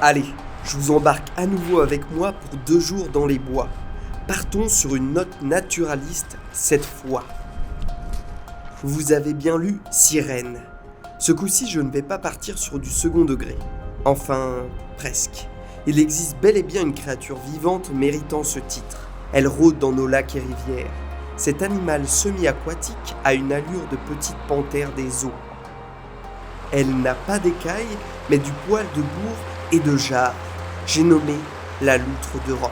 Allez, je vous embarque à nouveau avec moi pour 2 jours dans les bois. Partons sur une note naturaliste cette fois. Vous avez bien lu Sirène. Ce coup-ci, je ne vais pas partir sur du second degré. Enfin, presque. Il existe bel et bien une créature vivante méritant ce titre. Elle rôde dans nos lacs et rivières. Cet animal semi-aquatique a une allure de petite panthère des eaux. Elle n'a pas d'écailles, mais du poil de bourre et de jarre. J'ai nommé la loutre d'Europe.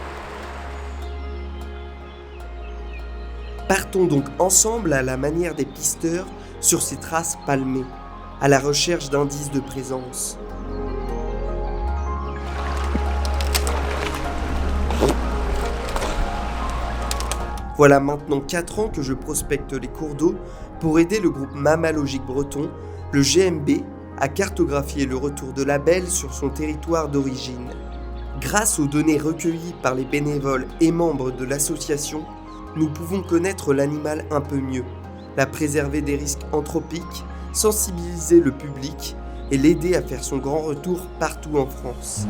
Partons donc ensemble à la manière des pisteurs sur ces traces palmées, à la recherche d'indices de présence. Voilà maintenant 4 ans que je prospecte les cours d'eau pour aider le groupe Mammalogique Breton, le GMB, à cartographier le retour de l'abeille sur son territoire d'origine. Grâce aux données recueillies par les bénévoles et membres de l'association, nous pouvons connaître l'animal un peu mieux, la préserver des risques anthropiques, sensibiliser le public et l'aider à faire son grand retour partout en France.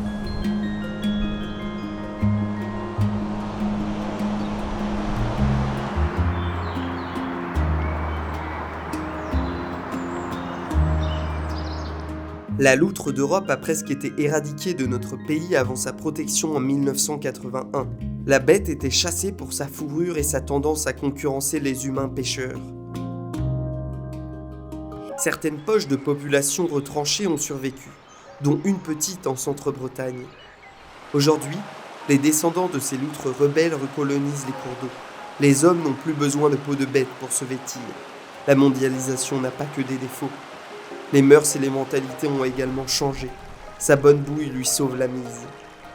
La loutre d'Europe a presque été éradiquée de notre pays avant sa protection en 1981. La bête était chassée pour sa fourrure et sa tendance à concurrencer les humains pêcheurs. Certaines poches de population retranchées ont survécu, dont une petite en Centre-Bretagne. Aujourd'hui, les descendants de ces loutres rebelles recolonisent les cours d'eau. Les hommes n'ont plus besoin de peau de bête pour se vêtir. La mondialisation n'a pas que des défauts. Les mœurs et les mentalités ont également changé. Sa bonne bouille lui sauve la mise.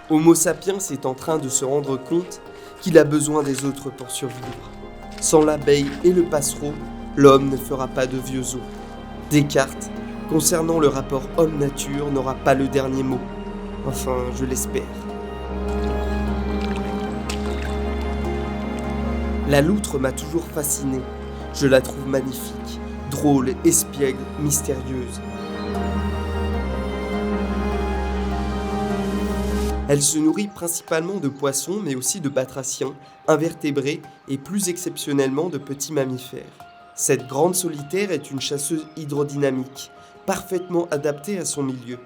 Homo sapiens est en train de se rendre compte qu'il a besoin des autres pour survivre. Sans l'abeille et le passereau, l'homme ne fera pas de vieux os. Descartes, concernant le rapport homme-nature, n'aura pas le dernier mot. Enfin, je l'espère. La loutre m'a toujours fasciné. Je la trouve magnifique, drôle, espiègle, mystérieuse. Elle se nourrit principalement de poissons, mais aussi de batraciens, invertébrés et plus exceptionnellement de petits mammifères. Cette grande solitaire est une chasseuse hydrodynamique, parfaitement adaptée à son milieu.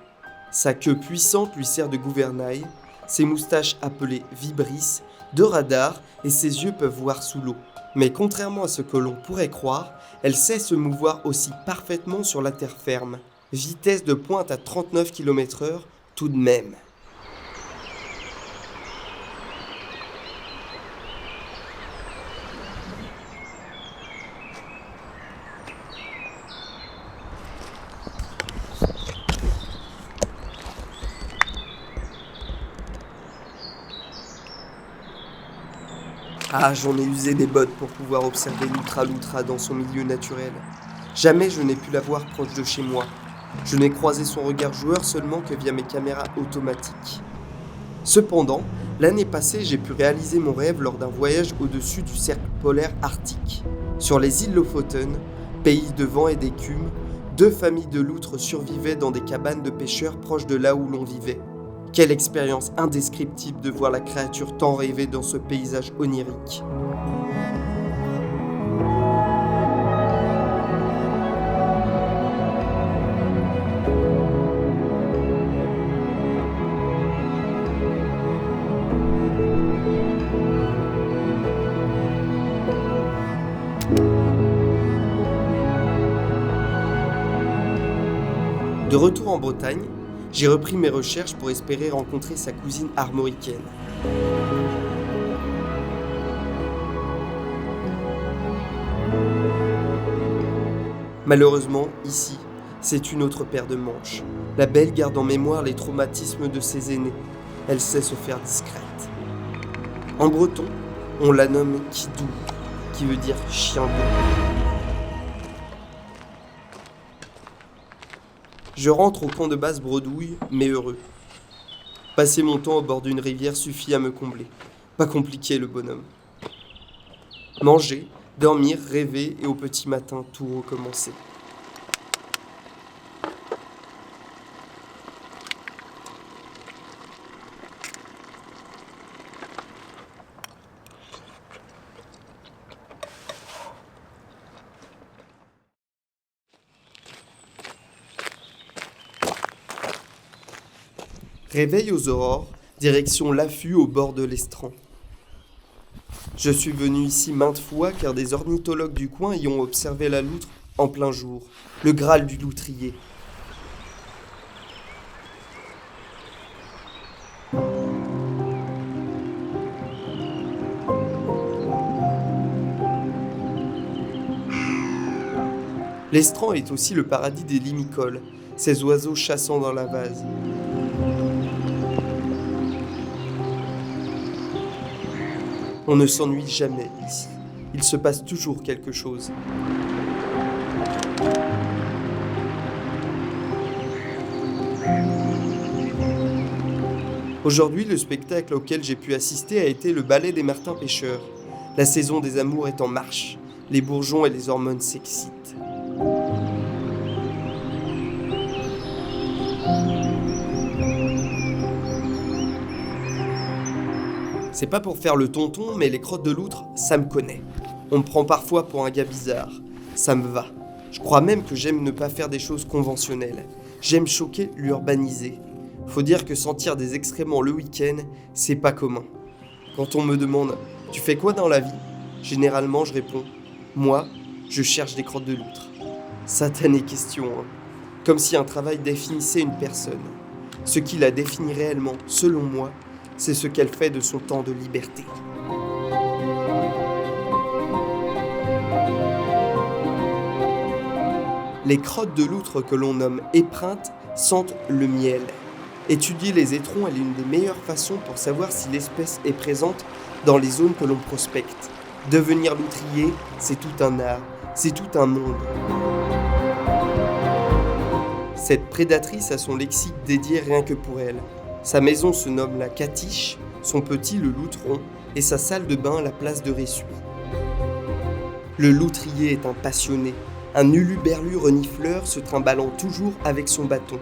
Sa queue puissante lui sert de gouvernail, ses moustaches appelées vibrisses, de radar et ses yeux peuvent voir sous l'eau. Mais contrairement à ce que l'on pourrait croire, elle sait se mouvoir aussi parfaitement sur la terre ferme. Vitesse de pointe à 39 km/h tout de même. Ah, j'en ai usé des bottes pour pouvoir observer l'Outra dans son milieu naturel. Jamais je n'ai pu la voir proche de chez moi. Je n'ai croisé son regard joueur seulement que via mes caméras automatiques. Cependant, l'année passée, j'ai pu réaliser mon rêve lors d'un voyage au-dessus du cercle polaire arctique. Sur les îles Lofoten, pays de vent et d'écume, 2 familles de loutres survivaient dans des cabanes de pêcheurs proches de là où l'on vivait. Quelle expérience indescriptible de voir la créature tant rêvée dans ce paysage onirique. De retour en Bretagne, j'ai repris mes recherches pour espérer rencontrer sa cousine armoricaine. Malheureusement, ici, c'est une autre paire de manches. La belle garde en mémoire les traumatismes de ses aînés. Elle sait se faire discrète. En breton, on la nomme Kidou, qui veut dire chien blanc. Je rentre au camp de base bredouille, mais heureux. Passer mon temps au bord d'une rivière suffit à me combler. Pas compliqué le bonhomme. Manger, dormir, rêver et au petit matin tout recommencer. Réveil aux aurores, direction l'affût au bord de l'estran. Je suis venu ici maintes fois car des ornithologues du coin y ont observé la loutre en plein jour, le Graal du loutrier. L'estran est aussi le paradis des limicoles, ces oiseaux chassant dans la vase. On ne s'ennuie jamais ici. Il se passe toujours quelque chose. Aujourd'hui, le spectacle auquel j'ai pu assister a été le ballet des martins pêcheurs. La saison des amours est en marche. Les bourgeons et les hormones s'excitent. C'est pas pour faire le tonton, mais les crottes de loutre, ça me connaît. On me prend parfois pour un gars bizarre. Ça me va. Je crois même que j'aime ne pas faire des choses conventionnelles. J'aime choquer l'urbanisé. Faut dire que sentir des excréments le week-end, c'est pas commun. Quand on me demande « Tu fais quoi dans la vie ?» Généralement, je réponds « Moi, je cherche des crottes de loutre. » Satanée question, hein. Comme si un travail définissait une personne. Ce qui la définit réellement, selon moi, c'est ce qu'elle fait de son temps de liberté. Les crottes de loutre que l'on nomme épreintes sentent le miel. Étudier les étrons est l'une des meilleures façons pour savoir si l'espèce est présente dans les zones que l'on prospecte. Devenir loutrier, c'est tout un art, c'est tout un monde. Cette prédatrice a son lexique dédié rien que pour elle. Sa maison se nomme la catiche, son petit le loutron et sa salle de bain la place de Ressuie. Le loutrier est un passionné, un uluberlu renifleur se trimballant toujours avec son bâton.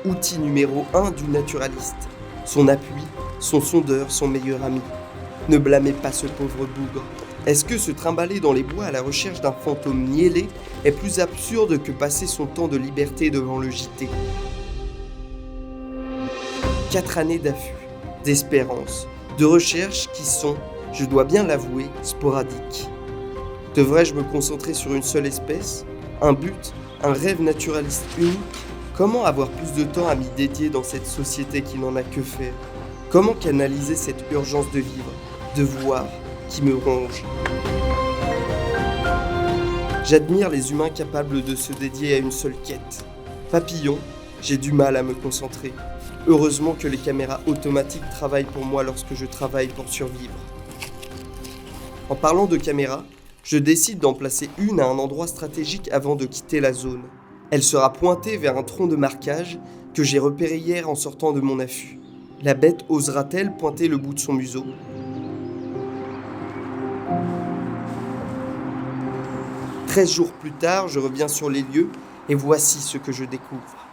Outil numéro 1 du naturaliste. Son appui, son sondeur, son meilleur ami. Ne blâmez pas ce pauvre bougre. Est-ce que se trimballer dans les bois à la recherche d'un fantôme niellé est plus absurde que passer son temps de liberté devant le JT ? 4 années d'affût, d'espérance, de recherche qui sont, je dois bien l'avouer, sporadiques. Devrais-je me concentrer sur une seule espèce ? Un but ? Un rêve naturaliste unique ? Comment avoir plus de temps à m'y dédier dans cette société qui n'en a que faire ? Comment canaliser cette urgence de vivre, de voir, qui me ronge ? J'admire les humains capables de se dédier à une seule quête. Papillon, j'ai du mal à me concentrer. Heureusement que les caméras automatiques travaillent pour moi lorsque je travaille pour survivre. En parlant de caméras, je décide d'en placer une à un endroit stratégique avant de quitter la zone. Elle sera pointée vers un tronc de marquage que j'ai repéré hier en sortant de mon affût. La bête osera-t-elle pointer le bout de son museau ? 13 jours plus tard, je reviens sur les lieux et voici ce que je découvre.